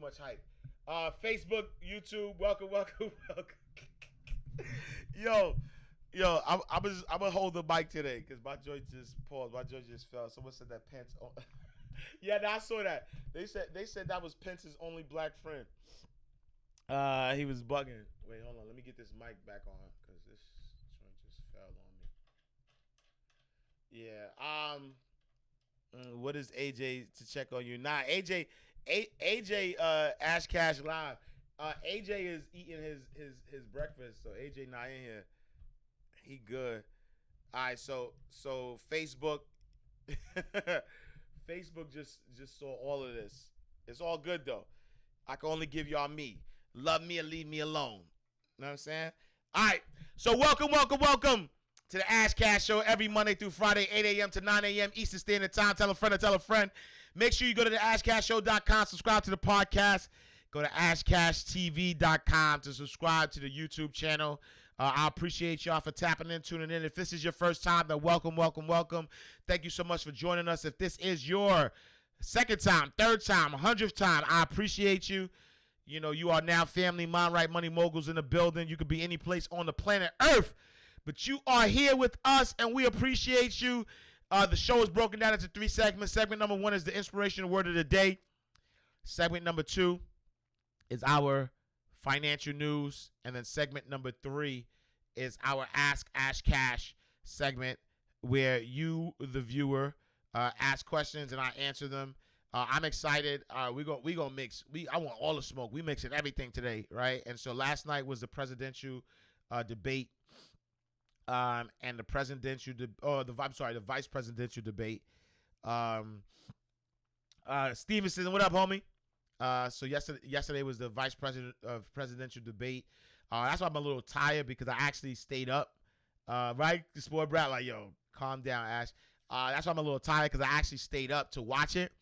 much hype. Facebook, YouTube, welcome. yo, I'm gonna hold the mic today because my joint just paused. My joint just fell. Someone said that Pence. Yeah, I saw that. They said that was Pence's only black friend. He was bugging. Wait, hold on. Let me get this mic back on because this joint just fell on me. Yeah. What is AJ to check on you? Nah, AJ, Ash Cash Live. AJ is eating his breakfast, so AJ not in here. He good. All right, so Facebook, Facebook just saw all of this. It's all good though. I can only give y'all me. Love me or leave me alone. You know what I'm saying? All right, so welcome to the Ash Cash Show every Monday through Friday, 8 a.m. to 9 a.m. Eastern Standard Time. Tell a friend to tell a friend. Make sure you go to the AshCashShow.com, subscribe to the podcast. Go to AshCashTV.com to subscribe to the YouTube channel. I appreciate y'all for tapping in, tuning in. If this is your first time, then welcome. Thank you so much for joining us. If this is your second time, third time, 100th time, I appreciate you. You know, you are now family, mind right, money moguls in the building. You could be any place on the planet Earth, but you are here with us, and we appreciate you. The show is broken down into 3 segments. Segment number 1 is the Inspirational Word of the Day. Segment number 2 is our financial news. And then segment number 3 is our Ask Ash Cash segment, where you, the viewer, ask questions and I answer them. I'm excited. We gonna mix. I want all the smoke. We mixing everything today, right? And so last night was the presidential debate. And the the vice presidential debate. Stevenson, what up, homie? So yesterday was the vice presidential debate. That's why I'm a little tired because I actually stayed up. Right? The sport brat, like, yo, calm down, Ash. That's why I'm a little tired because I actually stayed up to watch it.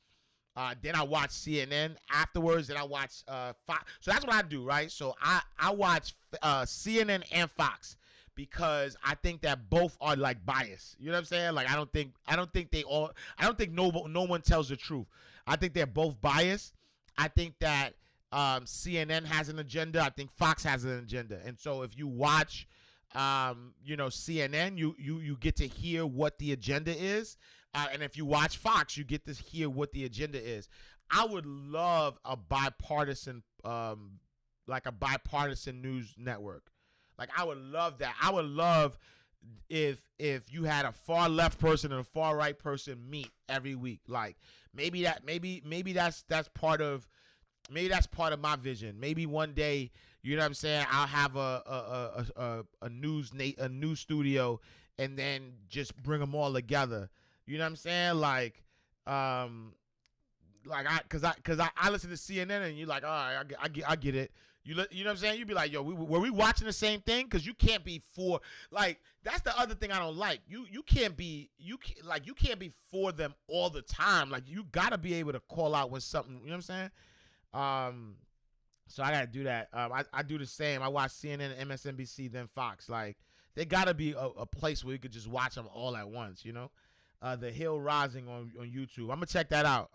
Then I watched CNN afterwards. Then I watched Fox. So that's what I do, right? So I watch CNN and Fox, because I think that both are like biased. You know what I'm saying? Like I don't think no one tells the truth. I think they're both biased. I think that CNN has an agenda. I think Fox has an agenda. And so if you watch CNN, you get to hear what the agenda is. And if you watch Fox, you get to hear what the agenda is. I would love a bipartisan news network. Like I would love that. I would love if you had a far left person and a far right person meet every week. Like maybe that's part of my vision. Maybe one day, you know what I'm saying, I'll have a news studio and then just bring them all together. You know what I'm saying? Like I listen to CNN and you're like, all right, I get it. You know what I'm saying? You'd be like, yo, were we watching the same thing? Because you can't be for, like, that's the other thing I don't like. You can't be for them all the time. Like, you gotta be able to call out when something, you know what I'm saying? So I gotta do that. I do the same. I watch CNN, MSNBC, then Fox. Like, there gotta be a place where you could just watch them all at once, you know? The Hill Rising on YouTube. I'm gonna check that out.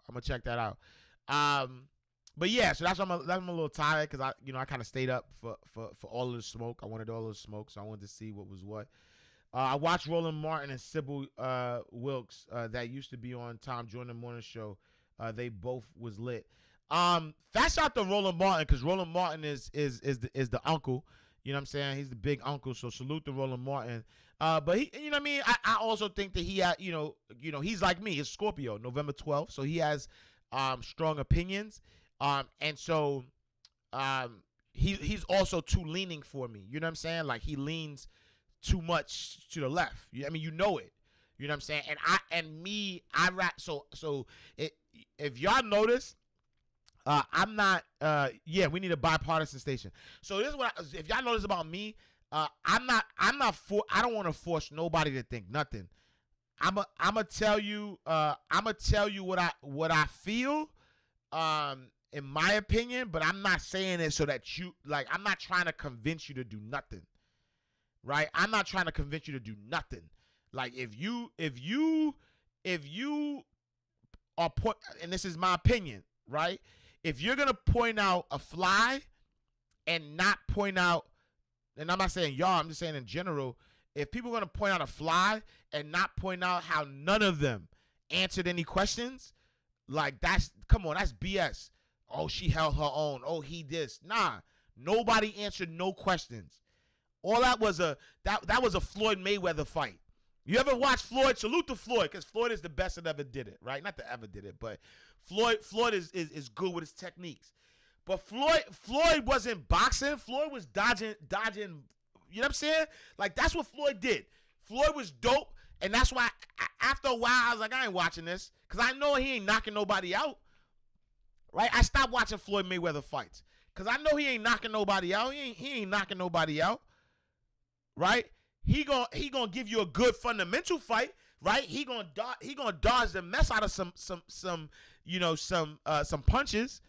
But yeah, so that's why I'm a little tired, because I kind of stayed up for all of the smoke. I wanted all of the smoke, so I wanted to see what was what. I watched Roland Martin and Sybil Wilkes that used to be on Tom Jordan Morning Show. They both was lit. Fast out to Roland Martin, because Roland Martin is the uncle. You know what I'm saying? He's the big uncle, so salute to Roland Martin. But he, you know what I mean? I also think that he had, he's like me. He's Scorpio, November 12th, so he has strong opinions. And so he's also too leaning for me. You know what I'm saying? Like, he leans too much to the left. I mean, you know it. You know what I'm saying? And I rap. So if y'all notice, I'm not. We need a bipartisan station. So this is what if y'all notice about me, I'm not for. I don't want to force nobody to think nothing. I'm gonna tell you. I'm gonna tell you what I feel. In my opinion, but I'm not saying it so that you, like, I'm not trying to convince you to do nothing, right? I'm not trying to convince you to do nothing. Like, if you are and this is my opinion, right? if you're gonna point out a fly and not point out, and I'm not saying y'all, I'm just saying in general, if people are gonna point out a fly and not point out how none of them answered any questions, like that's BS. Oh, she held her own. Oh, he this. Nah, nobody answered no questions. All that was that was a Floyd Mayweather fight. You ever watch Floyd? Salute to Floyd, because Floyd is the best that ever did it, right? Not that ever did it, but Floyd is good with his techniques. But Floyd wasn't boxing. Floyd was dodging. You know what I'm saying? Like, that's what Floyd did. Floyd was dope, and that's why after a while I was like, I ain't watching this, because I know he ain't knocking nobody out, right? I stopped watching Floyd Mayweather fights because I know he ain't knocking nobody out. He ain't knocking nobody out, right? He gonna give you a good fundamental fight, right? He gonna dodge the mess out of some punches,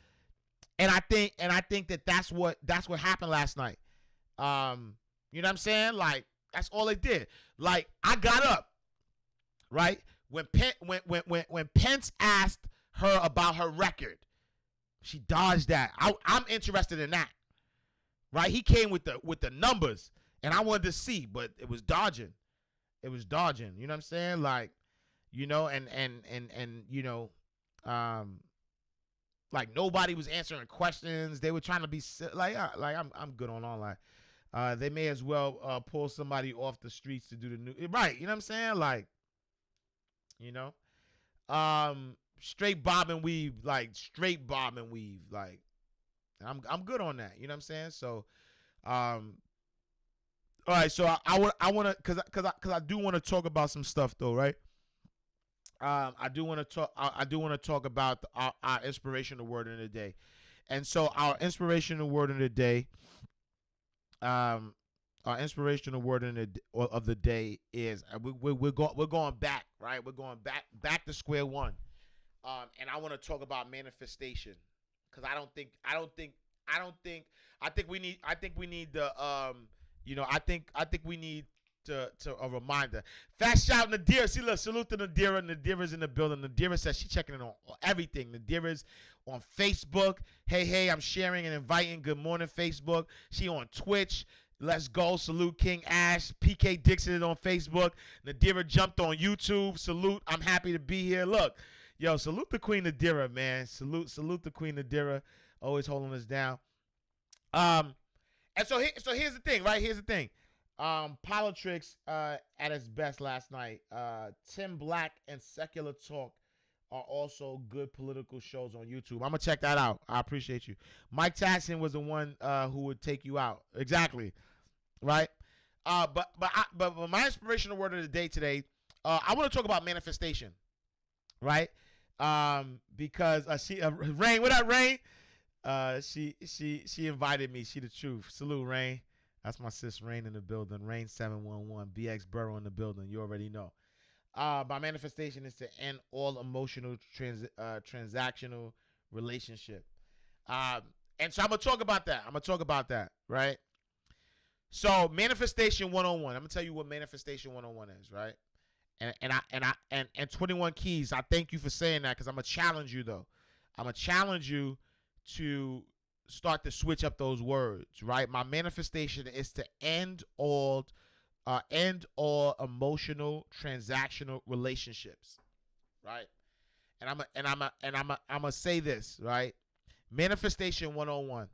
and I think that's what happened last night. You know what I'm saying? Like, that's all they did. Like, I got up, right? When Pence asked her about her record, she dodged that. I'm interested in that, right? He came with the numbers. And I wanted to see, but it was dodging. You know what I'm saying? Like, you know, and you know, like, nobody was answering questions. They were trying to be I'm good on online. They may as well pull somebody off the streets to do the new, right? You know what I'm saying? Like, you know, straight bob and weave. Like, I'm good on that. You know what I'm saying? So, all right, so I want to, cause I do want to talk about some stuff though, right? I do want to talk about our inspirational word of the day, and so our inspirational word of the day, of the day is we're going back, right? We're going back to square one, and I want to talk about manifestation, cause I think we need the you know, I think we need to a reminder. Fast shout Nadira. See, look, salute to Nadira. Nadira's in the building. Nadira says she's checking in on everything. Nadira's on Facebook. Hey, I'm sharing and inviting. Good morning, Facebook. She on Twitch. Let's go. Salute King Ash. PK Dixon is on Facebook. Nadira jumped on YouTube. Salute. I'm happy to be here. Look, yo, salute the Queen Nadira, man. Salute the Queen Nadira. Always holding us down. And so here's the thing, right? Here's the thing. Politics at its best last night. Tim Black and Secular Talk are also good political shows on YouTube. I'm gonna check that out. I appreciate you. Mike Tyson was the one who would take you out. Exactly, right? But my inspirational word of the day today, I want to talk about manifestation, right? Because Rain, what up, Rain? She invited me. She the truth. Salute, Rain. That's my sis, Rain, in the building. Rain 711, BX Burrow in the building. You already know. My manifestation is to end all emotional transactional relationship. And so I'm gonna talk about that. Right. So manifestation 101. I'm gonna tell you what manifestation 101 is. Right. And 21 keys. I thank you for saying that, because I'm gonna challenge you though. I'm gonna challenge you to start to switch up those words, right? My manifestation is to end all emotional transactional relationships, right? And I'm gonna say this, right? Manifestation 101.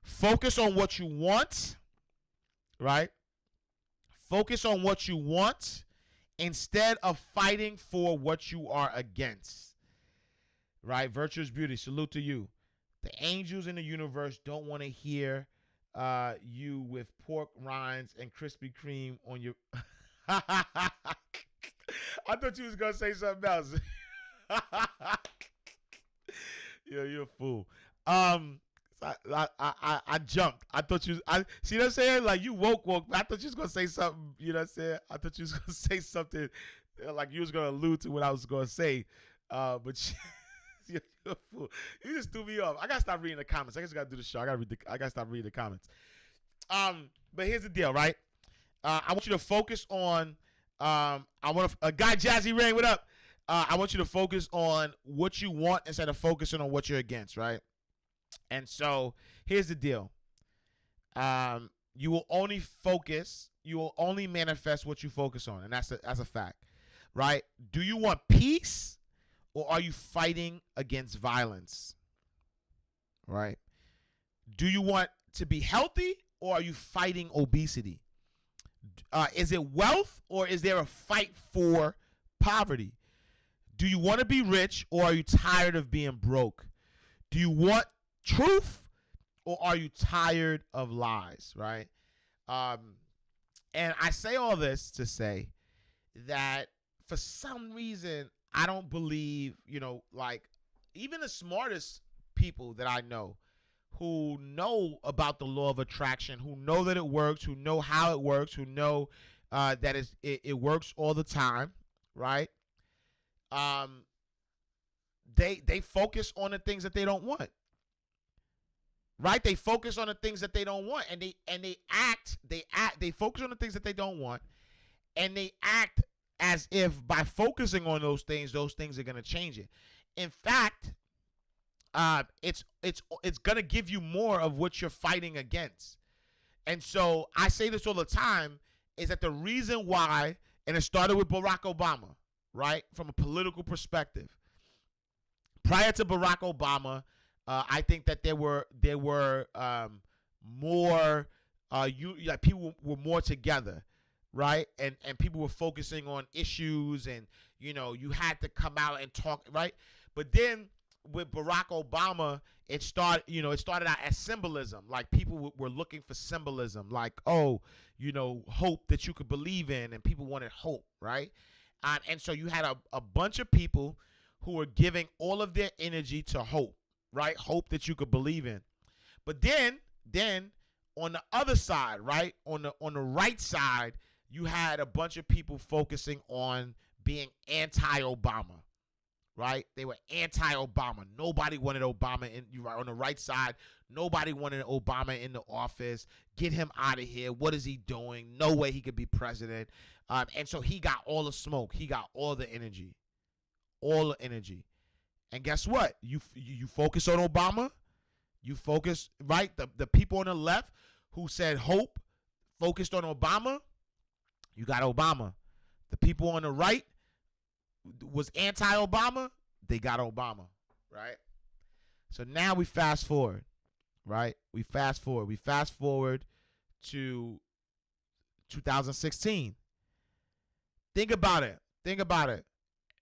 Focus on what you want, right? Focus on what you want instead of fighting for what you are against, right? Virtuous beauty. Salute to you. The angels in the universe don't want to hear you with pork rinds and Krispy Kreme on your. I thought you was gonna say something else. Yo, you're a fool. I jumped. I thought you. See what I'm saying? Like, you woke. I thought you was gonna say something. You know what I'm saying? I thought you was gonna say something like you was gonna allude to what I was gonna say. But. You're a fool. You just threw me off. I gotta stop reading the comments. I just gotta do the show. I gotta stop reading the comments. But here's the deal, right? I want you to focus on. I want a guy, Jazzy Rain. What up? I want you to focus on what you want instead of focusing on what you're against, right? And so here's the deal. You will only focus, you will only manifest what you focus on. And that's a fact, right? Do you want peace, or are you fighting against violence? Right? Do you want to be healthy, or are you fighting obesity? Is it wealth, or is there a fight for poverty? Do you want to be rich, or are you tired of being broke? Do you want truth, or are you tired of lies? Right? And I say all this to say that for some reason, I don't believe, like, even the smartest people that I know who know about the law of attraction, who know that it works, who know how it works, who know that it works all the time, right? They focus on the things that they don't want, right? They focus on the things that they don't want, and they focus on the things that they don't want, and they act as if by focusing on those things are going to change it. In fact, it's going to give you more of what you're fighting against. And so I say this all the time, is that the reason why, and it started with Barack Obama, right? From a political perspective. Prior to Barack Obama, I think that there were more people were more together, right? And people were focusing on issues, and you had to come out and talk, right? But then with Barack Obama, it started out as symbolism. Like, people were looking for symbolism, like, hope that you could believe in, and people wanted hope, right? And so you had a bunch of people who were giving all of their energy to hope, right? Hope that you could believe in. But then on the other side, right? On the right side, you had a bunch of people focusing on being anti-Obama, right? They were anti-Obama. Nobody wanted Obama on the right side. Nobody wanted Obama in the office. Get him out of here. What is he doing? No way he could be president. And so he got all the smoke. He got all the energy. All the energy. And guess what? You focus on Obama. You focus, right? The people on the left who said hope focused on Obama. You got Obama. The people on the right was anti-Obama. They got Obama, right? So now we fast forward, right? We fast forward to 2016. Think about it.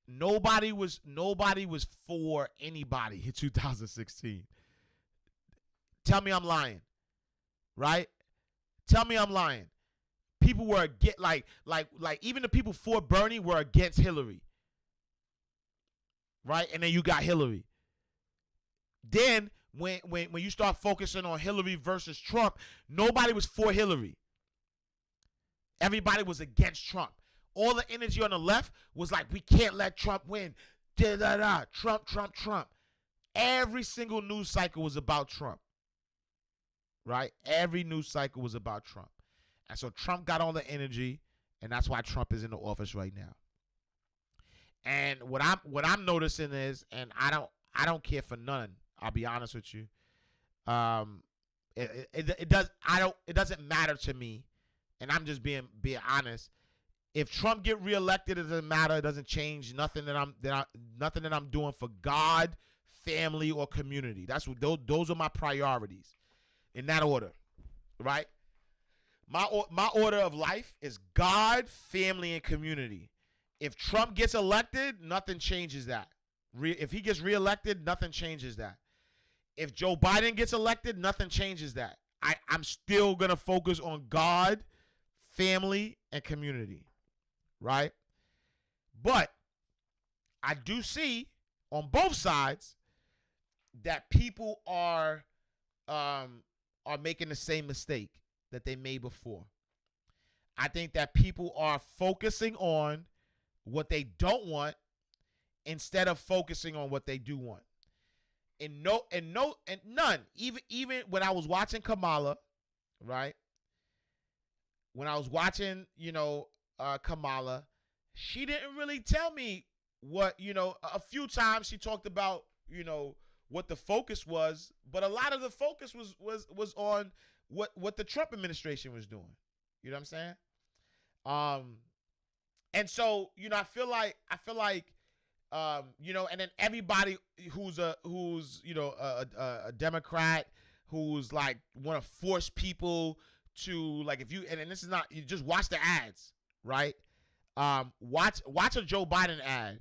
Nobody was for anybody in 2016. Tell me I'm lying, right? Tell me I'm lying. People were like even the people for Bernie were against Hillary, right? And then you got Hillary. Then when you start focusing on Hillary versus Trump, nobody was for Hillary. Everybody was against Trump. All the energy on the left was like, we can't let Trump win. Trump. Every single news cycle was about Trump, right? Every news cycle was about Trump. And so Trump got all the energy, and that's why Trump is in the office right now. And what I'm noticing is, and I don't care for none. I'll be honest with you. It doesn't matter to me, and I'm just being honest. If Trump get reelected, it doesn't matter. It doesn't change nothing that I'm doing for God, family, or community. That's what those are my priorities, in that order, right? My order of life is God, family, and community. If Trump gets elected, nothing changes that. If he gets reelected, nothing changes that. If Joe Biden gets elected, nothing changes that. I'm still going to focus on God, family, and community, right? But I do see on both sides that people are making the same mistake that they made before. I think that people are focusing on what they don't want instead of focusing on what they do want. And none. Even when I was watching Kamala, right? When I was watching, Kamala, she didn't really tell me what, a few times she talked about, what the focus was, but a lot of the focus was on what the Trump administration was doing. You know what I'm saying? And so, I feel like, and then everybody who's a Democrat who's like want to force people to, like, if you, and this is not, you just watch the ads, right? Watch a Joe Biden ad.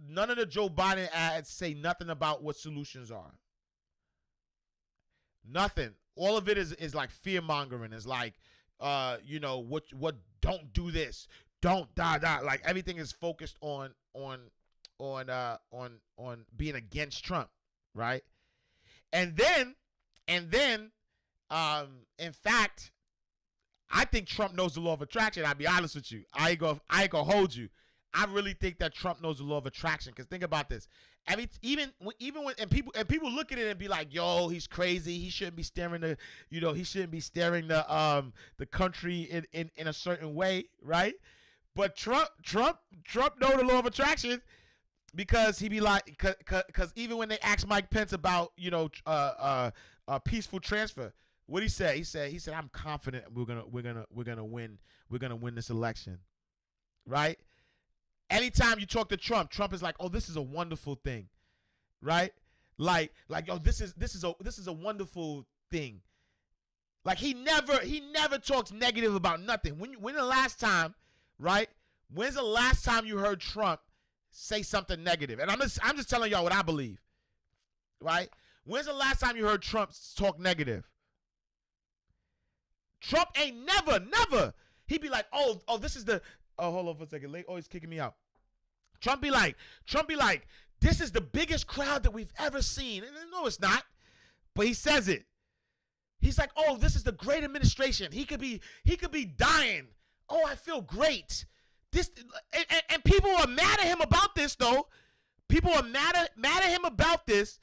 None of the Joe Biden ads say nothing about what solutions are. Nothing. All of it is like fear mongering. It's like, what don't do this, don't like everything is focused on being against Trump, right? And then, in fact, I think Trump knows the law of attraction. I'll be honest with you. I ain't gonna hold you. I really think that Trump knows the law of attraction. Because think about this. Even when people look at it and be like, yo, he's crazy. He shouldn't be steering the country in a certain way, right? But Trump know the law of attraction, because he be like, because even when they asked Mike Pence about a peaceful transfer, what he said? He said, I'm confident we're gonna win this election, right? Anytime you talk to Trump is like, oh, this is a wonderful thing, right? Like, yo, this is a wonderful thing. Like, he never talks negative about nothing. When the last time, right? When's the last time you heard Trump say something negative? And I'm just telling y'all what I believe, right? When's the last time you heard Trump talk negative? Trump ain't never. He'd be like, oh, this is the. Oh, hold on for a second. Late always kicking me out. Trump be like, this is the biggest crowd that we've ever seen. And no, it's not. But he says it. He's like, oh, this is the great administration. He could be dying. Oh, I feel great. And people are mad at him about this, though. People are mad at him about this,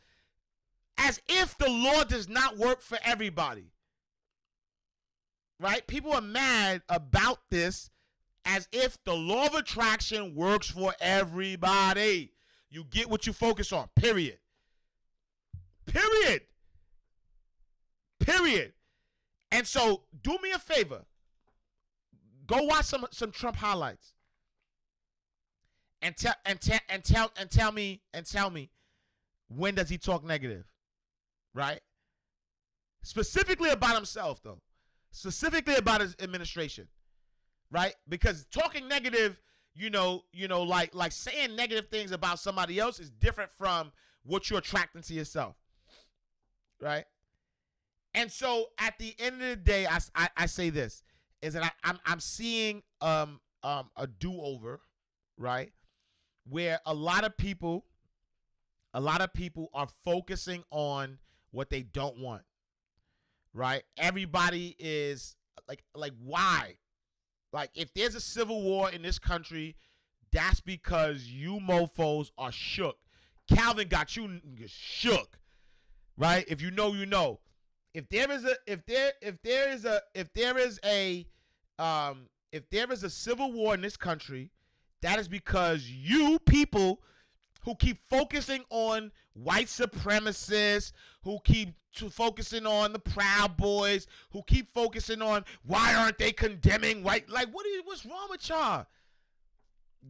as if the law does not work for everybody. Right? People are mad about this as if the law of attraction works for everybody. You get what you focus on, period. And so, do me a favor. Go watch some Trump highlights. And tell me when does he talk negative? Right? Specifically about himself, though. Specifically about his administration. Right? Because talking negative, like saying negative things about somebody else is different from what you're attracting to yourself. Right? And so at the end of the day, I say this, is that I'm seeing a do-over, right? Where a lot of people are focusing on what they don't want. Right? Everybody is like why? Like, if there's a civil war in this country, that's because you mofos are shook. Calvin got you shook. Right? If you know, you know. If there is a civil war in this country, that is because you people who keep focusing on white supremacists, who keep focusing on the Proud Boys, who keep focusing on why aren't they condemning white, like what's wrong with y'all?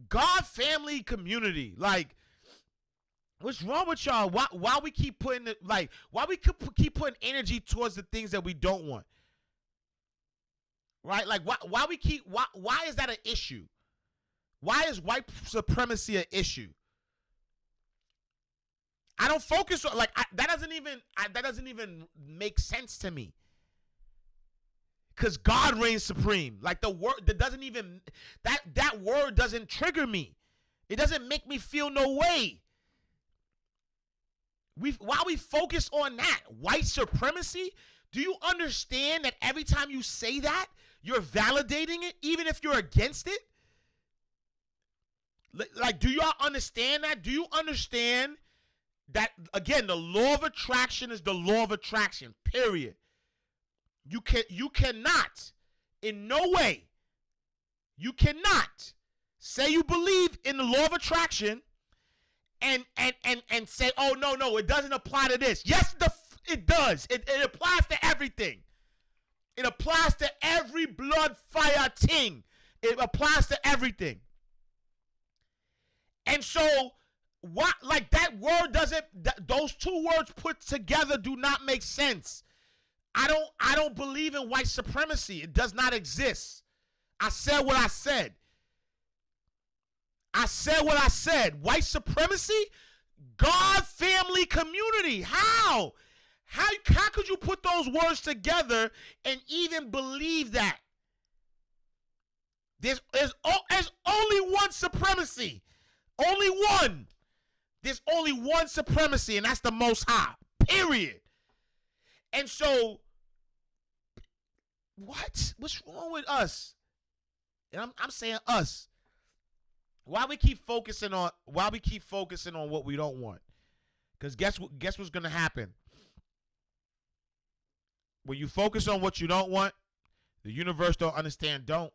God, family, community, like what's wrong with y'all? Why we keep putting it, like why we keep putting energy towards the things that we don't want? Right? Like why is that an issue? Why is white supremacy an issue? I don't focus on, like, that doesn't even make sense to me. Because God reigns supreme. Like, the word that doesn't even, that word doesn't trigger me. It doesn't make me feel no way. Why we focus on that? White supremacy? Do you understand that every time you say that, you're validating it, even if you're against it? Like, do y'all understand that? Do you understand that, again, the law of attraction is the law of attraction, period. You cannot, in no way, you cannot say you believe in the law of attraction and say, oh no, it doesn't apply to this. Yes, it does. It applies to everything. It applies to every blood fire thing. It applies to everything. And so, what, like, that word doesn't, those two words put together do not make sense. I don't believe in white supremacy. It does not exist. I said what I said. I said what I said. White supremacy? God, family, community. How? How could you put those words together and even believe that? There's only one supremacy. Only one. There's only one supremacy, and that's the Most High. Period. And so, what? What's wrong with us? And I'm saying us. Why we keep focusing on what we don't want? Because guess what's gonna happen? When you focus on what you don't want, the universe don't understand don't.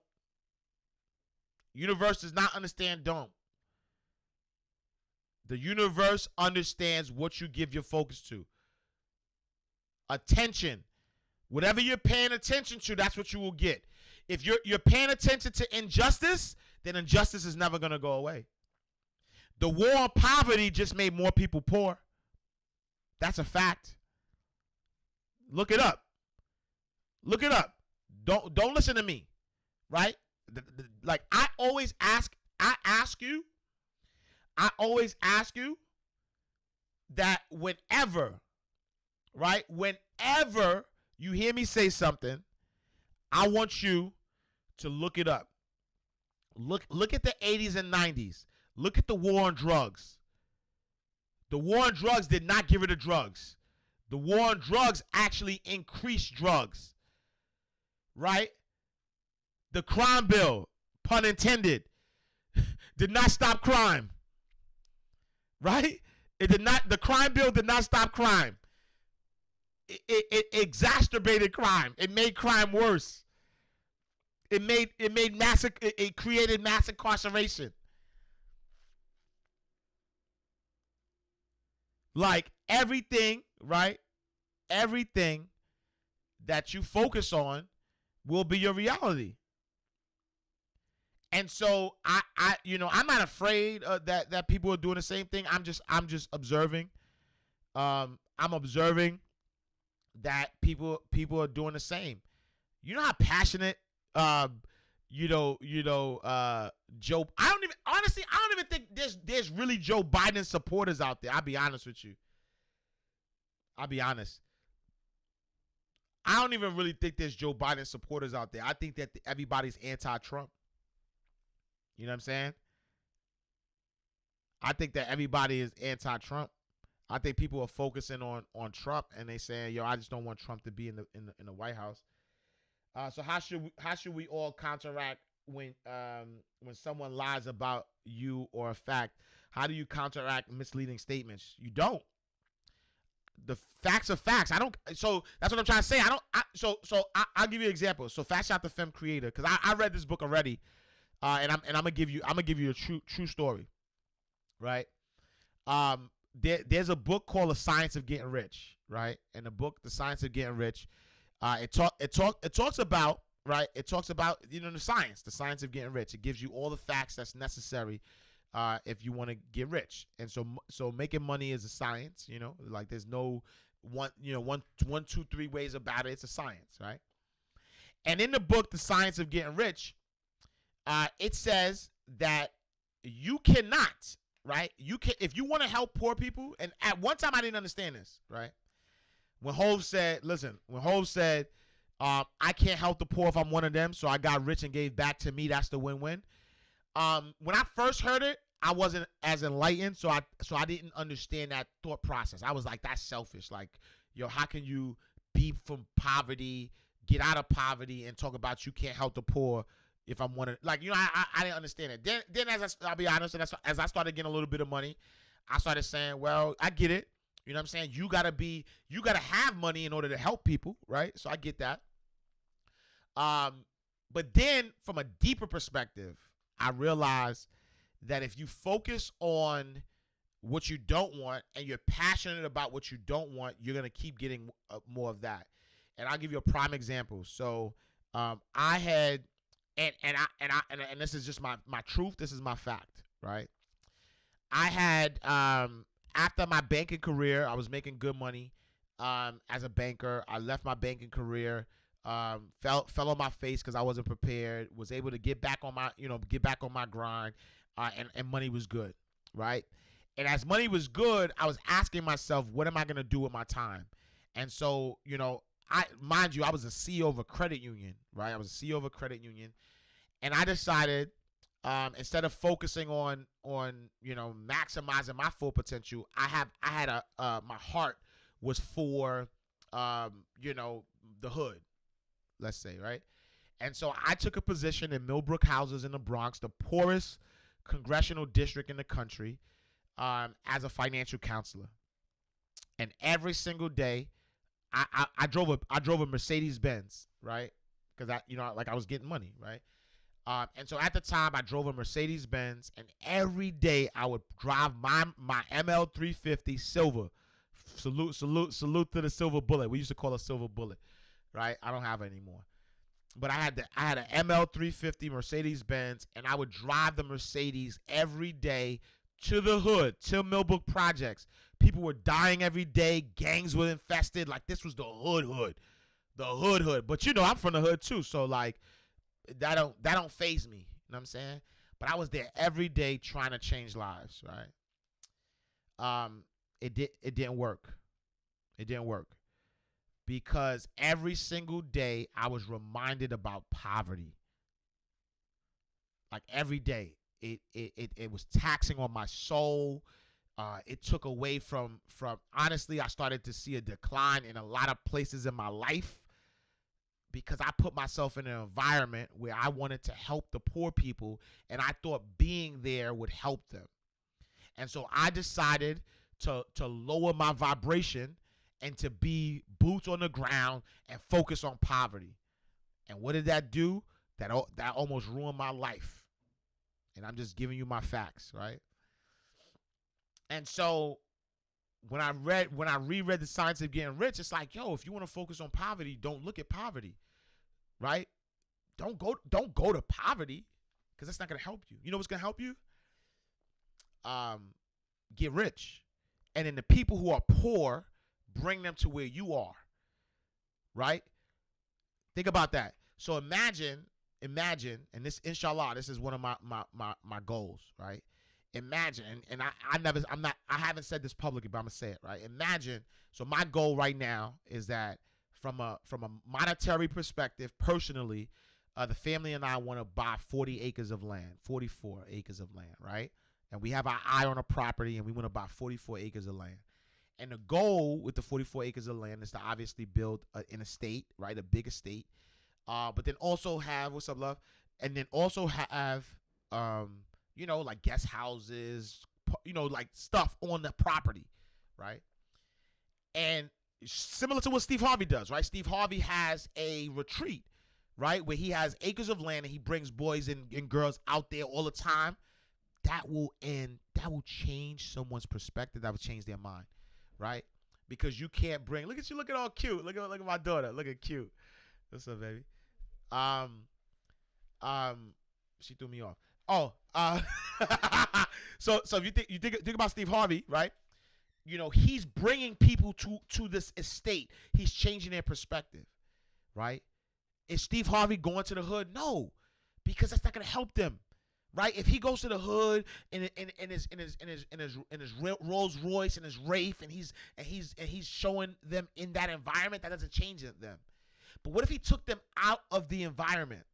Universe does not understand don't. The universe understands what you give your focus to. Attention. Whatever you're paying attention to, that's what you will get. If you're paying attention to injustice, then injustice is never going to go away. The war on poverty just made more people poor. That's a fact. Look it up. Look it up. Don't listen to me, right? Like I always ask you that whenever you hear me say something, I want you to look it up. Look at the 80s and 90s. Look at the war on drugs. The war on drugs did not get rid of drugs. The war on drugs actually increased drugs. Right? The crime bill, pun intended, did not stop crime. Right? The crime bill did not stop crime. It exacerbated crime. It made crime worse. It created mass incarceration. Like everything, right? Everything that you focus on will be your reality. And so I'm not afraid that people are doing the same thing. I'm just observing. I'm observing that people are doing the same. You know how passionate Joe. I don't even think there's really Joe Biden supporters out there. I'll be honest with you. I'll be honest. I don't even really think there's Joe Biden supporters out there. I think that everybody's anti-Trump. You know what I'm saying? I think that everybody is anti-Trump. I think people are focusing on Trump and they saying, "Yo, I just don't want Trump to be in the White House." So how should we all counteract when someone lies about you or a fact? How do you counteract misleading statements? You don't. The facts are facts. I don't. So that's what I'm trying to say. I'll give you an example. So Fast Shot the Femme Creator, because I read this book already, and I'm gonna give you a true story, right? There's a book called The Science of Getting Rich, right? And the book, The Science of Getting Rich, it talks about, right? It talks about, the science of getting rich. It gives you all the facts that's necessary if you want to get rich. And so making money is a science, like there's no one, 1, 2, 3 ways about it. It's a science, right? And in the book, The Science of Getting Rich, it says that you cannot, right? If you want to help poor people, and at one time I didn't understand this, right? When Hov said, I can't help the poor if I'm one of them, so I got rich and gave back to me, that's the win-win. When I first heard it, I wasn't as enlightened, so I didn't understand that thought process. I was like, that's selfish. Like, yo, how can you be from poverty, get out of poverty, and talk about you can't help the poor if I'm one of, like, I didn't understand it. Then I'll be honest, as I started getting a little bit of money, I started saying, well, I get it. You know what I'm saying? You gotta have money in order to help people, right? So I get that. But then from a deeper perspective, I realized that if you focus on what you don't want and you're passionate about what you don't want, you're going to keep getting more of that. And I'll give you a prime example. So I had, and this is just my truth. This is my fact, right? I had, after my banking career, I was making good money as a banker. I left my banking career, fell on my face because I wasn't prepared, was able to get back on my grind, and money was good, right? And as money was good, I was asking myself, what am I going to do with my time? And so, I was a CEO of a credit union, right? I was a CEO of a credit union, and I decided, instead of focusing on maximizing my full potential, my heart was for the hood, let's say, right? And so I took a position in Millbrook Houses in the Bronx, the poorest congressional district in the country, as a financial counselor. And every single day, I drove a Mercedes Benz, right? Because I was getting money, right? And so at the time, I drove a Mercedes Benz, and every day I would drive my ML 350 silver. Salute to the silver bullet. We used to call it silver bullet, right? I don't have it anymore. But I had an ML 350 Mercedes Benz, and I would drive the Mercedes every day to the hood, to Millbrook Projects. People were dying every day. Gangs were infested. Like, this was the hood. The hood. But I'm from the hood too, so like that don't faze me. You know what I'm saying? But I was there every day trying to change lives, right? It didn't work. It didn't work. Because every single day I was reminded about poverty. Like, every day. It was taxing on my soul. It took away from honestly, I started to see a decline in a lot of places in my life because I put myself in an environment where I wanted to help the poor people, and I thought being there would help them. And so I decided to lower my vibration and to be boots on the ground and focus on poverty. And what did that do? That almost ruined my life. And I'm just giving you my facts, right? And so when I reread The Science of Getting Rich, it's like, yo, if you want to focus on poverty, don't look at poverty, right? Don't go to poverty, because that's not going to help you. You know what's going to help you? Get rich. And then the people who are poor, bring them to where you are, right? Think about that. So imagine, and this, inshallah, this is one of my goals, right? Imagine, and I haven't said this publicly, but I'm gonna say it, right? Imagine, so my goal right now is that from a monetary perspective, personally, the family and I want to buy 40 acres of land, 44 acres of land, right? And we have our eye on a property, and we want to buy 44 acres of land. And the goal with the 44 acres of land is to obviously build an estate, right? A big estate. But then also have, what's up, love? And then also have, like guest houses, like stuff on the property, right? And similar to what Steve Harvey does, right? Steve Harvey has a retreat, right? Where he has acres of land and he brings boys and girls out there all the time. That will change someone's perspective. That will change their mind, right? Because you can't bring, look at you looking all cute. Look at my daughter. Look at cute. What's up, baby? She threw me off. Oh, so if you think about Steve Harvey, right? He's bringing people to this estate. He's changing their perspective, right? Is Steve Harvey going to the hood? No, because that's not going to help them, right? If he goes to the hood in his Rolls Royce and his Wraith, and he's showing them in that environment, that doesn't change them. But what if he took them out of the environment,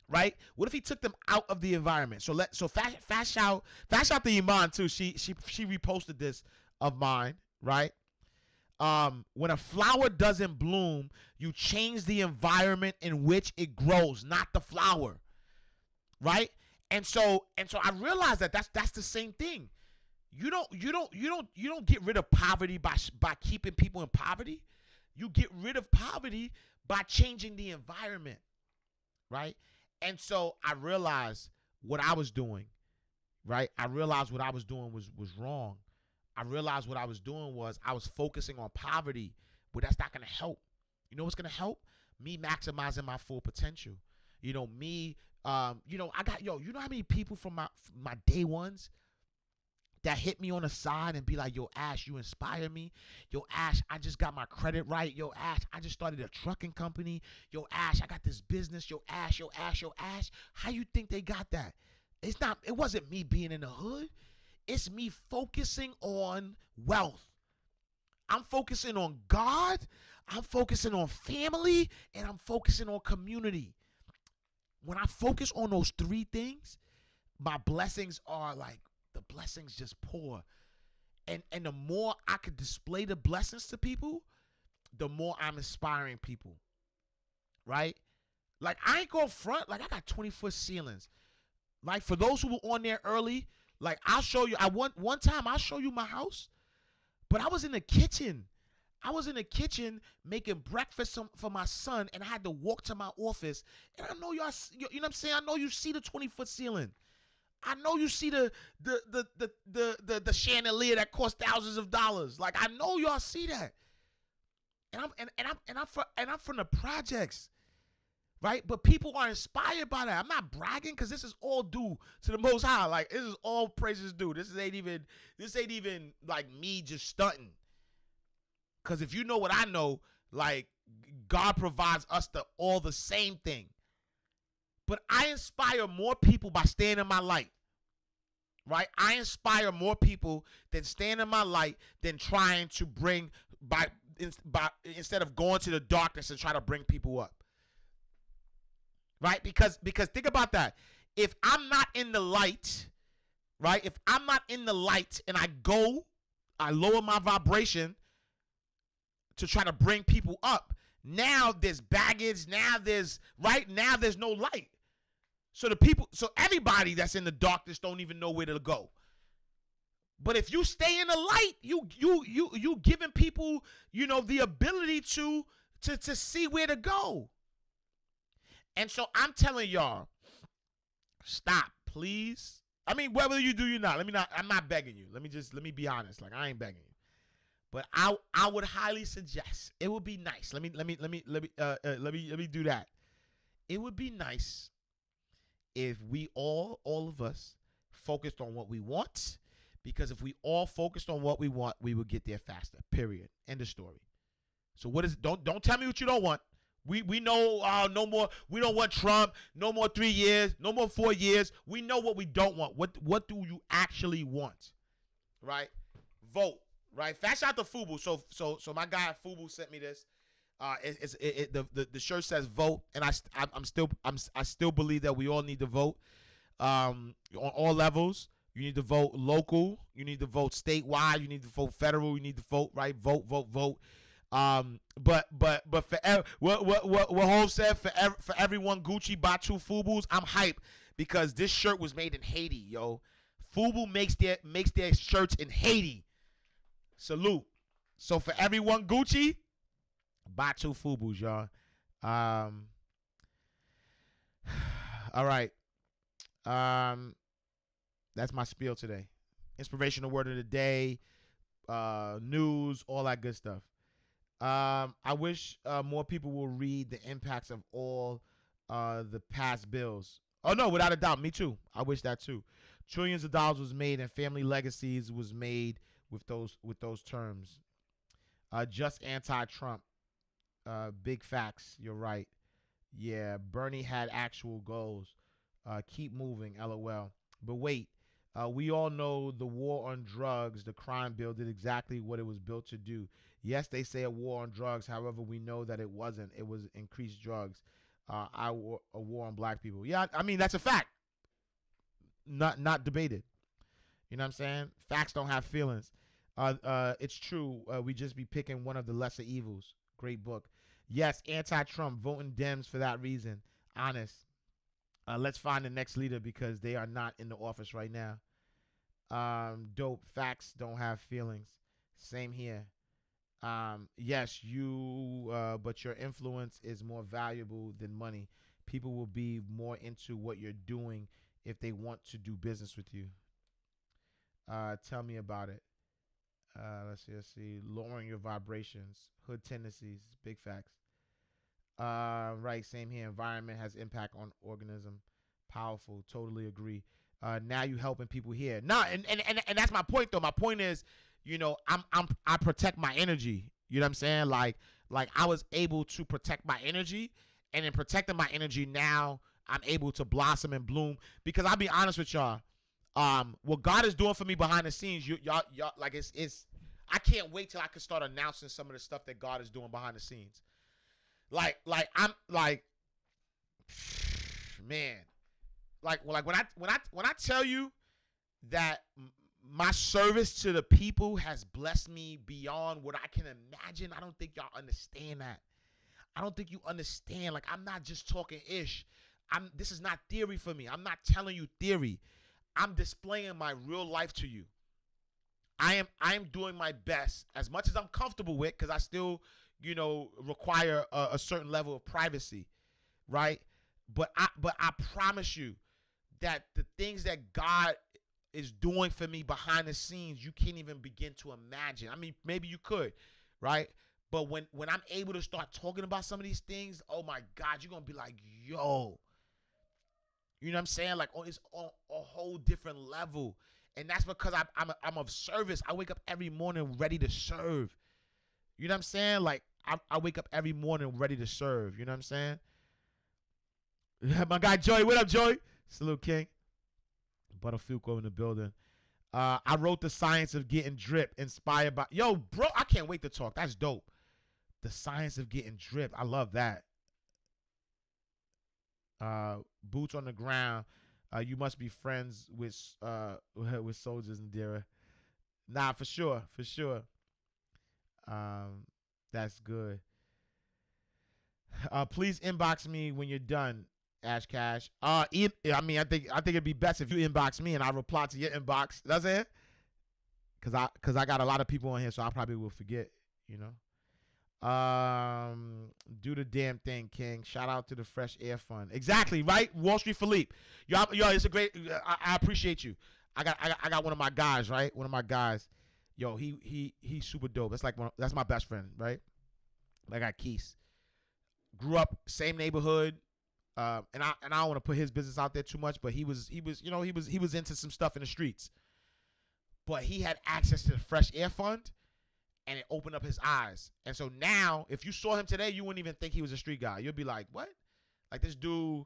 right? What if he took them out of the environment? So fast shout to Iman too. She reposted this of mine, right? When a flower doesn't bloom, you change the environment in which it grows, not the flower, right? And so I realized that that's the same thing. You don't get rid of poverty by keeping people in poverty. You get rid of poverty by changing the environment, right? And so I realized what I was doing, right? I realized what I was doing was wrong. I realized what I was doing was I was focusing on poverty, but that's not going to help. You know what's going to help? Me maximizing my full potential. Me, I got, you know how many people from my day ones that hit me on the side and be like, yo, Ash, you inspire me. Yo, Ash, I just got my credit right. Yo, Ash, I just started a trucking company. Yo, Ash, I got this business. Yo, Ash, yo, Ash, yo, Ash. How you think they got that? It wasn't me being in the hood. It's me focusing on wealth. I'm focusing on God. I'm focusing on family, and I'm focusing on community. When I focus on those three things, my blessings are like, the blessings just pour. And the more I could display the blessings to people, the more I'm inspiring people. Right? Like, I ain't going front. Like, I got 20-foot ceilings. Like, for those who were on there early, like, I'll show you. One time I'll show you my house, but I was in the kitchen. I was in the kitchen making breakfast for my son, and I had to walk to my office. And I know y'all, you know what I'm saying? I know you see the 20-foot ceiling. I know you see the chandelier that costs thousands of dollars. Like, I know y'all see that. And I'm from the projects, right? But people are inspired by that. I'm not bragging, because this is all due to the Most High. Like, this is all praises due. This ain't even like me just stunting. Because if you know what I know, like, God provides us all the same thing. But I inspire more people by staying in my light. Right? I inspire more people than staying in my light than trying to bring by instead of going to the darkness and try to bring people up. Right? Because think about that. If I'm not in the light, right? If I'm not in the light and I lower my vibration to try to bring people up, now there's baggage, now there's no light. So everybody that's in the darkness don't even know where to go. But if you stay in the light, you giving people, the ability to see where to go. And so I'm telling y'all, stop, please. I mean, whether you do or not, I'm not begging you. Let me be honest. Like, I ain't begging you. But I would highly suggest, it would be nice. Let me do that. It would be nice if we all of us focused on what we want, because if we all focused on what we want, we would get there faster. Period. End of story. So don't tell me what you don't want. We know no more. We don't want Trump. No more 3 years. No more 4 years. We know what we don't want. What do you actually want? Right? Vote. Right? Fast out to Fubu. So my guy Fubu sent me this. The shirt says vote, and I still believe that we all need to vote on all levels. You need to vote local, you need to vote statewide, you need to vote federal, you need to vote, right? Vote. But for what Hov said, for everyone Gucci buy 2 Fubus, I'm hyped because this shirt was made in Haiti, yo. Fubu makes their shirts in Haiti. Salute. So for everyone Gucci, buy 2 Fubus, y'all. All right. That's my spiel today. Inspirational word of the day, news, all that good stuff. I wish more people will read the impacts of all the past bills. Oh no, without a doubt, me too. I wish that too. Trillions of dollars was made, and family legacies was made with those terms. Just anti-Trump. Big facts. You're right. Yeah, Bernie had actual goals. Keep moving. LOL. But wait. We all know the war on drugs, the crime bill, did exactly what it was built to do. Yes, they say a war on drugs. However, we know that it wasn't. It was increased drugs. A war on black people. Yeah, I mean, that's a fact. Not debated. You know what I'm saying? Facts don't have feelings. It's true. We just be picking one of the lesser evils. Great book. Yes, anti-Trump, voting Dems for that reason. Honest. Let's find the next leader because they are not in the office right now. Dope. Facts don't have feelings. Same here. Yes, but your influence is more valuable than money. People will be more into what you're doing if they want to do business with you. Tell me about it. Let's see. Lowering your vibrations, hood tendencies, big facts. Right, same here. Environment has impact on organism. Powerful, totally agree. Now you helping people here. Nah, and that's my point though. My point is, I protect my energy. You know what I'm saying? Like I was able to protect my energy, and in protecting my energy, now I'm able to blossom and bloom. Because I'll be honest with y'all, what God is doing for me behind the scenes, y'all like it's I can't wait till I can start announcing some of the stuff that God is doing behind the scenes. Like I'm like, man, like when I tell you that my service to the people has blessed me beyond what I can imagine, I don't think y'all understand that. I don't think you understand. Like, I'm not just talking ish. This is not theory for me. I'm not telling you theory. I'm displaying my real life to you. I am doing my best as much as I'm comfortable with, because I still, require a certain level of privacy, right? But I promise you that the things that God is doing for me behind the scenes, you can't even begin to imagine. I mean, maybe you could, right? But when I'm able to start talking about some of these things, oh my God, you're gonna be like, yo, you know what I'm saying? Like, oh, it's on a whole different level. And that's because I'm of service. I wake up every morning ready to serve. You know what I'm saying? Like, I wake up every morning ready to serve. You know what I'm saying? My guy Joey, what up, Joey? Salute, King. Butterfield in the building. I wrote The Science of Getting Drip, inspired by... Yo, bro, I can't wait to talk. That's dope. The Science of Getting Drip. I love that. Boots on the ground. You must be friends with soldiers in Dira. Nah, for sure, for sure. That's good. Please inbox me when you're done, Ash Cash. I mean, I think it'd be best if you inbox me and I reply to your inbox. That's it. Cause I got a lot of people on here, so I probably will forget. Do the damn thing, King. Shout out to the Fresh Air Fund. Exactly, right? Wall Street Philippe. Yo, it's a great. I appreciate you. I got one of my guys, right? One of my guys. Yo, he's super dope. That's my best friend, right? I got Keith. Grew up same neighborhood. And I don't want to put his business out there too much, but he was into some stuff in the streets. But he had access to the Fresh Air Fund, and it opened up his eyes. And so now, if you saw him today, you wouldn't even think he was a street guy. You'd be like, what? Like, this dude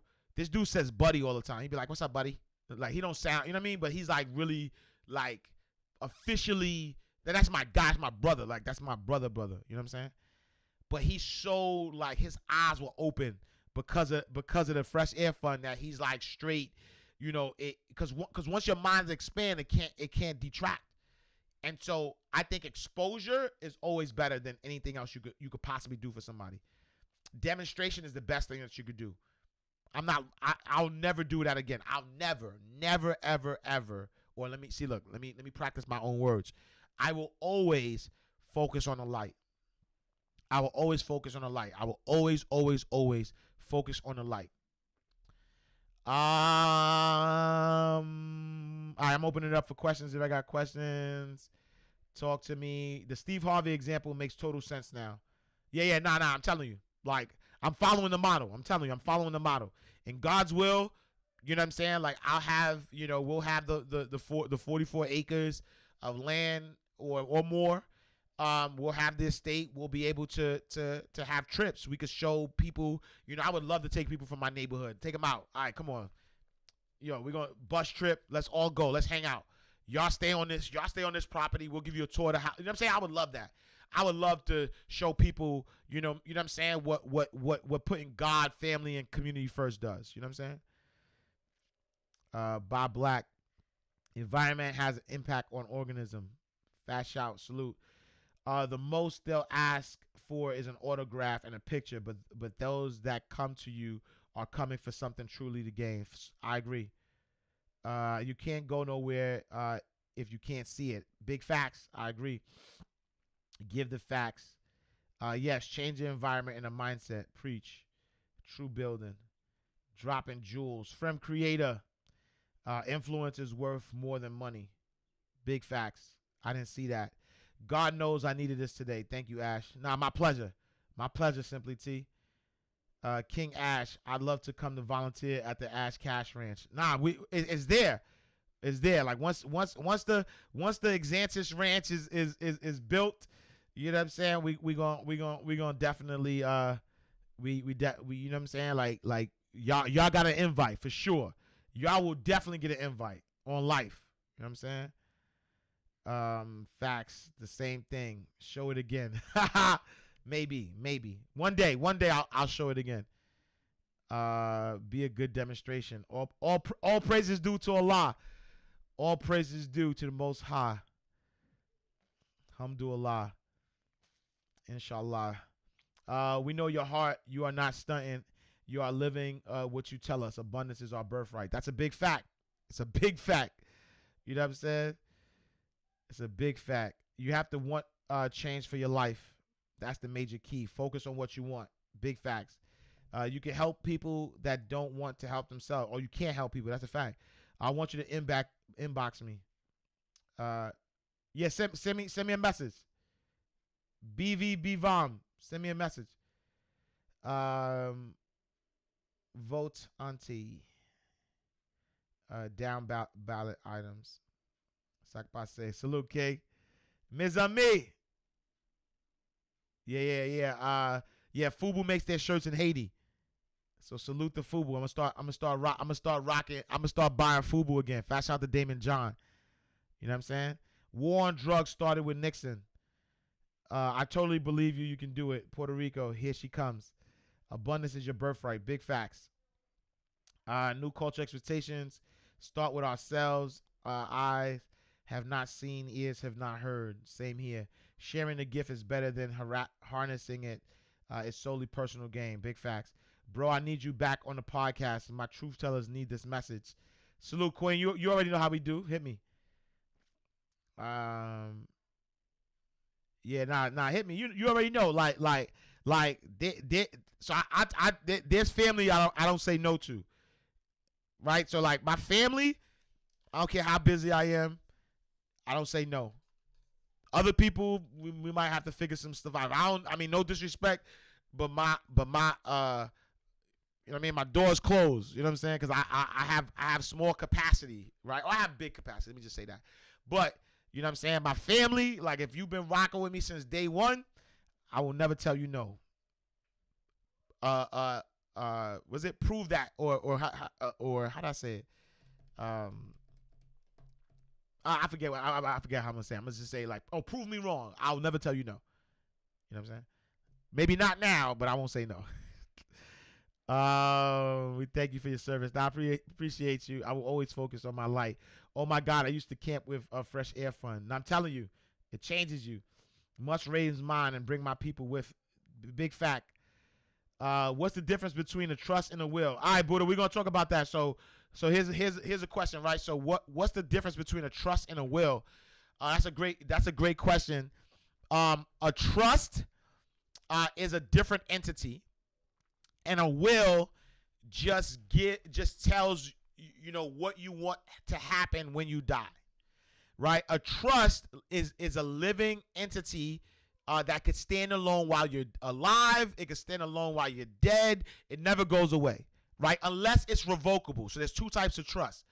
says buddy all the time. He'd be like, what's up, buddy? Like, he don't sound, you know what I mean? But he's like really like officially, that's my guy, that's my brother. Like, that's my brother. You know what I'm saying? But he's so, like, his eyes were open because of the Fresh Air Fund, that he's like straight, because once your minds expand, it can't detract. And so I think exposure is always better than anything else you could possibly do for somebody. Demonstration is the best thing that you could do. I'll never do that again. I'll never, ever. Or let me practice my own words. I will always focus on the light. I will always focus on the light. I will always focus on the light. I'm opening it up for questions. If I got questions, talk to me. The Steve Harvey example makes total sense now. Yeah, nah, I'm telling you. Like, I'm following the model. I'm telling you, I'm following the model. In God's will, you know what I'm saying? Like, I'll have, we'll have the 44 acres of land or more. We'll have the estate. We'll be able to have trips. We could show people, I would love to take people from my neighborhood. Take them out. All right, come on. We're going to bus trip. Let's all go. Let's hang out. Y'all stay on this property. We'll give you a tour of the house. You know what I'm saying? I would love that. I would love to show people, you know what I'm saying, what putting God, family, and community first does. You know what I'm saying? Bob Black. Environment has an impact on organism. Fast shout. Salute. The most they'll ask for is an autograph and a picture, but those that come to you are coming for something truly to gain. I agree. You can't go nowhere if you can't see it. Big facts. I agree. Give the facts. Yes, change the environment and the mindset. Preach. True building. Dropping jewels. From creator. Influence is worth more than money. Big facts. I didn't see that. God knows I needed this today. Thank you, Ash. Nah, my pleasure. My pleasure, Simply T. King Ash, I'd love to come to volunteer at the Ash Cash Ranch. Nah, it's there. It's there. Like once the Xantis Ranch is built, you know what I'm saying? We gonna definitely you know what I'm saying? Like y'all got an invite for sure. Y'all will definitely get an invite on life. You know what I'm saying? Facts, the same thing. Show it again. maybe one day I'll show it again. Be a good demonstration. All praises due to Allah. All praises due to the Most High. Alhamdulillah. Inshallah. We know your heart. You are not stunting. You are living what you tell us. Abundance is our birthright. That's a big fact. It's a big fact. You know what I'm saying? It's a big fact. You have to want change for your life. That's the major key. Focus on what you want. Big facts. You can help people that don't want to help themselves, or you can't help people. That's a fact. I want you to inbox me. Yeah, send me a message. BVBVOM. Send me a message. Vote auntie. Down ballot items. Sakpase. Salute, K. Ms. Ami. Yeah. Fubu makes their shirts in Haiti. So salute the Fubu. I'm gonna start buying Fubu again. Fast shout to Damon John. You know what I'm saying? War on drugs started with Nixon. I totally believe you. You can do it. Puerto Rico, here she comes. Abundance is your birthright. Big facts. New culture expectations start with ourselves. Eyes have not seen, ears have not heard. Same here. Sharing the gift is better than harnessing it. It's solely personal gain. Big facts. Bro, I need you back on the podcast. My truth tellers need this message. Salute, Queen. You already know how we do. Hit me. Yeah, hit me. You already know. There's family I don't say no to. Right? So like my family, I don't care how busy I am, I don't say no. Other people, we might have to figure some stuff out. I mean, no disrespect, but my you know what I mean? My door's closed. You know what I'm saying? Because I have small capacity, right? Or I have big capacity. Let me just say that. But you know what I'm saying? My family, like if you've been rocking with me since day one, I will never tell you no. Was it prove that or how do I say it? I forget I forget how I'm gonna say it. I'm gonna just say like, oh, prove me wrong. I'll never tell you no. You know what I'm saying? Maybe not now, but I won't say no. We thank you for your service. I appreciate you. I will always focus on my light. Oh my God, I used to camp with a Fresh Air Fund. And I'm telling you, it changes you. Must raise mine and bring my people with. Big fact. What's the difference between a trust and a will? All right, Buddha, we're gonna talk about that. So here's a question, right? So what's the difference between a trust and a will? That's a great question. A trust is a different entity, and a will just tells you know what you want to happen when you die, right? A trust is a living entity that could stand alone while you're alive. It could stand alone while you're dead. It never goes away, right? Unless it's revocable. So there's two types of trust.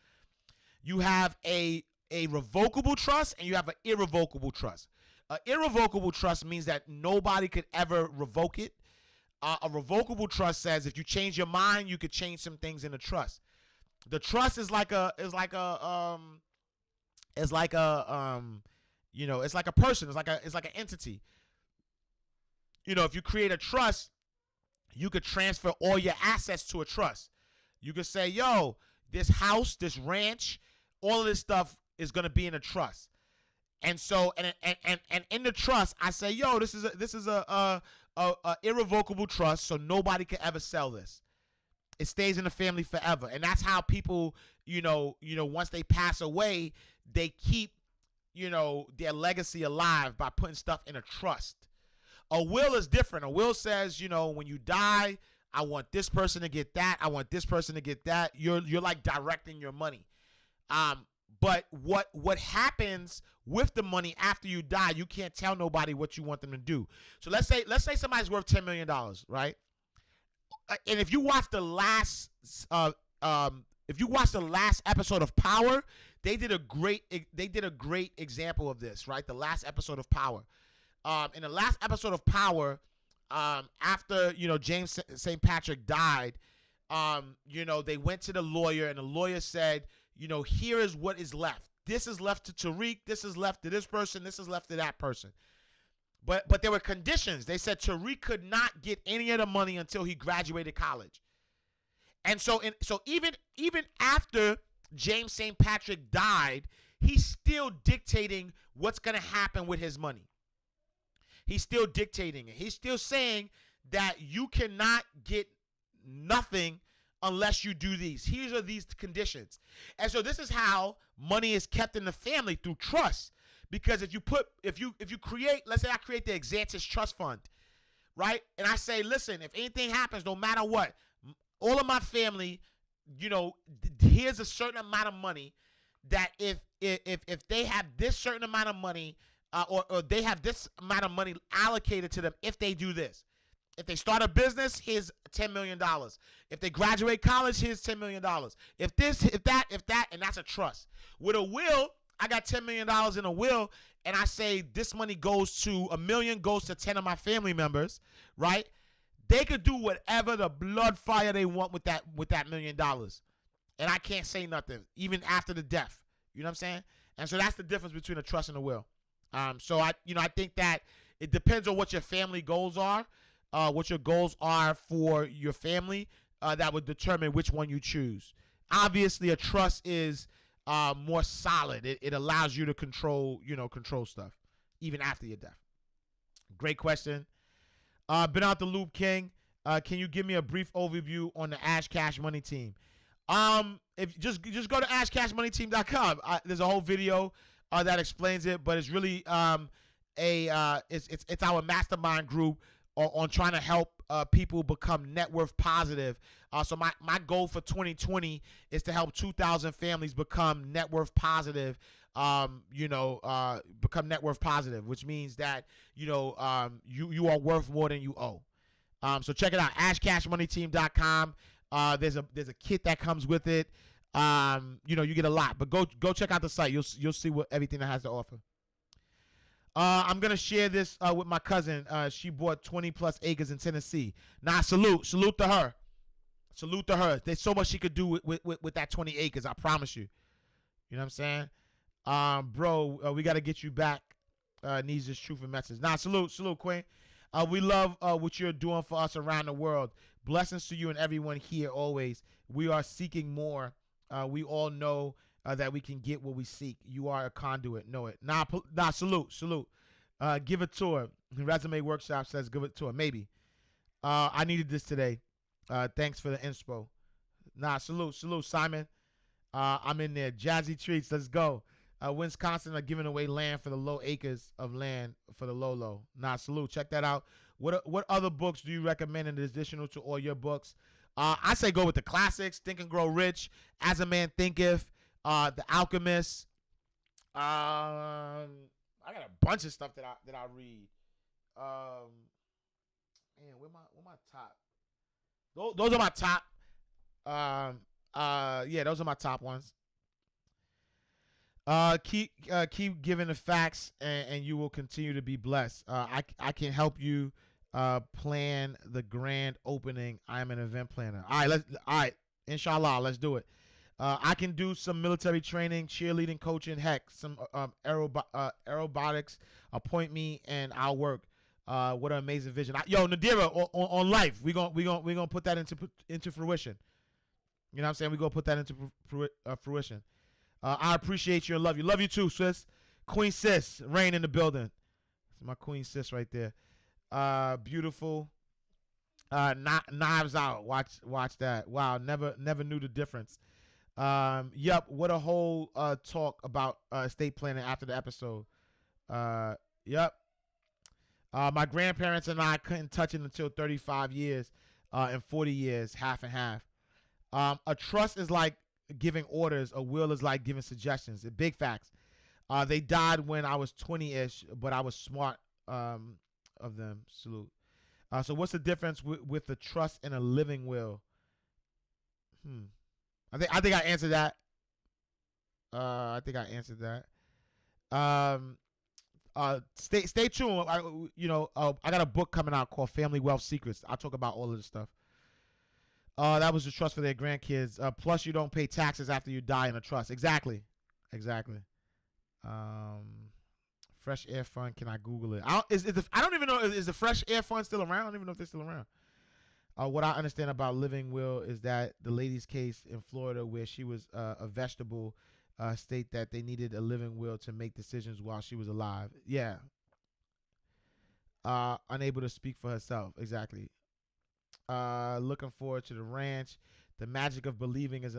You have a revocable trust and you have an irrevocable trust. An irrevocable trust means that nobody could ever revoke it. A revocable trust says if you change your mind, you could change some things in the trust. The trust is like a person. It's like an entity. You know, if you create a trust, you could transfer all your assets to a trust. You could say, yo, this house, this ranch, all of this stuff is going to be in a trust. And so, and in the trust, I say, yo, this is a irrevocable trust, so nobody can ever sell this. It stays in the family forever. And that's how people, once they pass away, they keep, their legacy alive by putting stuff in a trust. A will is different. A will says, when you die, I want this person to get that. I want this person to get that. You're like directing your money. But what happens with the money after you die, you can't tell nobody what you want them to do. So let's say somebody's worth $10 million, right? And if you watch the last episode of Power, they did a great example of this, right? The last episode of Power. In the last episode of Power, after James St. Patrick died, they went to the lawyer, and the lawyer said, here is what is left. This is left to Tariq. This is left to this person. This is left to that person. But there were conditions. They said Tariq could not get any of the money until he graduated college. And so even after James St. Patrick died, he's still dictating what's going to happen with his money. He's still dictating it. He's still saying that you cannot get nothing unless you do these. Here are these conditions. And so this is how money is kept in the family, through trust. Because if you create, let's say I create the Exantis Trust Fund, right? And I say, listen, if anything happens, no matter what, all of my family, here's a certain amount of money that if they have this certain amount of money, or they have this amount of money allocated to them if they do this. If they start a business, here's $10 million. If they graduate college, here's $10 million. If this, if that, and that's a trust. With a will, I got $10 million in a will, and I say this money goes to $1 million, goes to 10 of my family members, right? They could do whatever the blood fire they want with that $1 million. And I can't say nothing, even after the death. You know what I'm saying? And so that's the difference between a trust and a will. So I think that it depends on what your family goals are, what your goals are for your family, that would determine which one you choose. Obviously, a trust is more solid. It allows you to control stuff even after your death. Great question. Been out the loop, King. Can you give me a brief overview on the Ash Cash Money team? If just go to ashcashmoneyteam.com. There's a whole video that explains it, but it's really it's our mastermind group on trying to help people become net worth positive. So my goal for 2020 is to help 2,000 families become net worth positive. Become net worth positive, which means that you are worth more than you owe. So check it out, ashcashmoneyteam.com. There's a kit that comes with it. You get a lot, but go check out the site. You'll see what everything that has to offer. I'm gonna share this with my cousin. She bought 20 plus acres in Tennessee. Nah, salute to her. Salute to her. There's so much she could do with that 20 acres. I promise you. You know what I'm saying? Bro, we gotta get you back. Needs this truth and message. Nah, salute, Queen. We love what you're doing for us around the world. Blessings to you and everyone here always. We are seeking more. We all know that we can get what we seek. You are a conduit. Know it. Nah, salute. Give it to her. Resume Workshop says give it to her. Maybe. I needed this today. Thanks for the inspo. Nah, salute, Simon. I'm in there. Jazzy Treats. Let's go. Wisconsin are giving away land for the low acres of land for the low. Nah, salute. Check that out. What other books do you recommend in additional to all your books? I say go with the classics. Think and Grow Rich. As a Man Thinketh. The Alchemist. I got a bunch of stuff that I read. Man, where my top? Those are my top. Yeah, those are my top ones. Keep giving the facts, and you will continue to be blessed. I can help you plan the grand opening. I am an event planner. All right, inshallah, let's do it. I can do some military training, cheerleading, coaching, heck, some aerobotics. Appoint me and I'll work. What an amazing vision. Yo, Nadira, on life, we gonna put that into fruition. You know what I'm saying? We gonna put that into fruition. I appreciate you and love you. Love you too, sis. Queen Sis, Rain in the building. It's my Queen Sis right there. Beautiful. Knives Out. Watch that. Wow, never knew the difference. Yep, what a whole talk about estate planning after the episode. Yep. My grandparents and I couldn't touch it until 35 years and 40 years, half and half. A trust is like giving orders. A will is like giving suggestions. Big facts. They died when I was 20-ish, but I was smart of them. Salute. So what's the difference with the trust and a living will? I think I answered that. I think I answered that. Stay tuned. I got a book coming out called Family Wealth Secrets. I'll talk about all of this stuff. That was the trust for their grandkids. Plus, you don't pay taxes after you die in a trust. Exactly. Fresh Air Fund. Can I Google it? I don't even know. Is the Fresh Air Fund still around? I don't even know if they're still around. What I understand about living will is that the lady's case in Florida, where she was a vegetable, state that they needed a living will to make decisions while she was alive. Yeah. Unable to speak for herself. Exactly. Looking forward to the ranch. The Magic of Believing is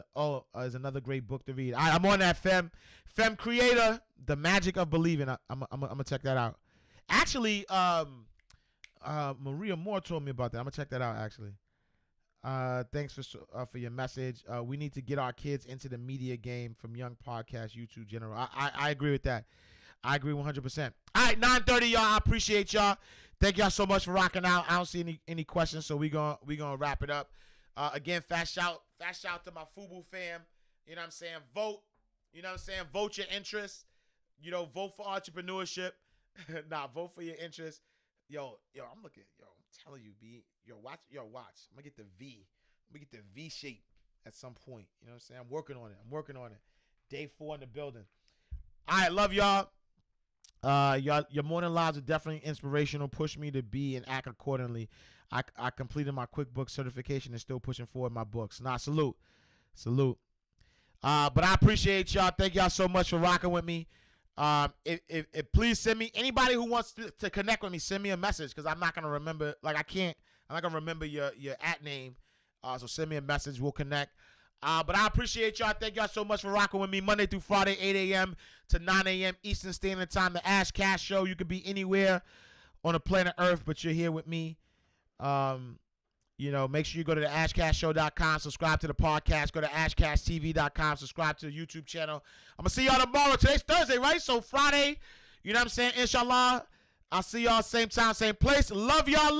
another great book to read. I'm on that Fem Creator. The Magic of Believing. I'm gonna check that out. Actually, Maria Moore told me about that. I'm gonna check that out. Actually, thanks for your message. We need to get our kids into the media game from young podcast, YouTube general. I agree with that. I agree 100%. All right, 9:30, y'all. I appreciate y'all. Thank y'all so much for rocking out. I don't see any questions, so we gonna wrap it up. Again, fast shout to my FUBU fam. You know what I'm saying? Vote. You know what I'm saying? Vote your interests. Vote for entrepreneurship. Vote for your interests. Yo, I'm looking. Yo, I'm telling you, B. Watch. I'm gonna get the V. I'm gonna get the V shape at some point. You know what I'm saying? I'm working on it. Day 4 in the building. All right, love y'all. Your morning lives are definitely inspirational. Push me to be and act accordingly. I completed my QuickBooks certification and still pushing forward my books. Salute. But I appreciate y'all. Thank y'all so much for rocking with me. If please send me, anybody who wants to connect with me, send me a message, because I'm not gonna remember. I'm not gonna remember your @ name. So send me a message. We'll connect. But I appreciate y'all. Thank y'all so much for rocking with me Monday through Friday, 8 a.m. to 9 a.m. Eastern Standard Time. The Ash Cash Show. You could be anywhere on the planet Earth, but you're here with me. Make sure you go to the ashcashshow.com, subscribe to the podcast, go to ashcashtv.com, subscribe to the YouTube channel. I'm going to see y'all tomorrow. Today's Thursday, right? So Friday, you know what I'm saying? Inshallah, I'll see y'all same time, same place. Love y'all.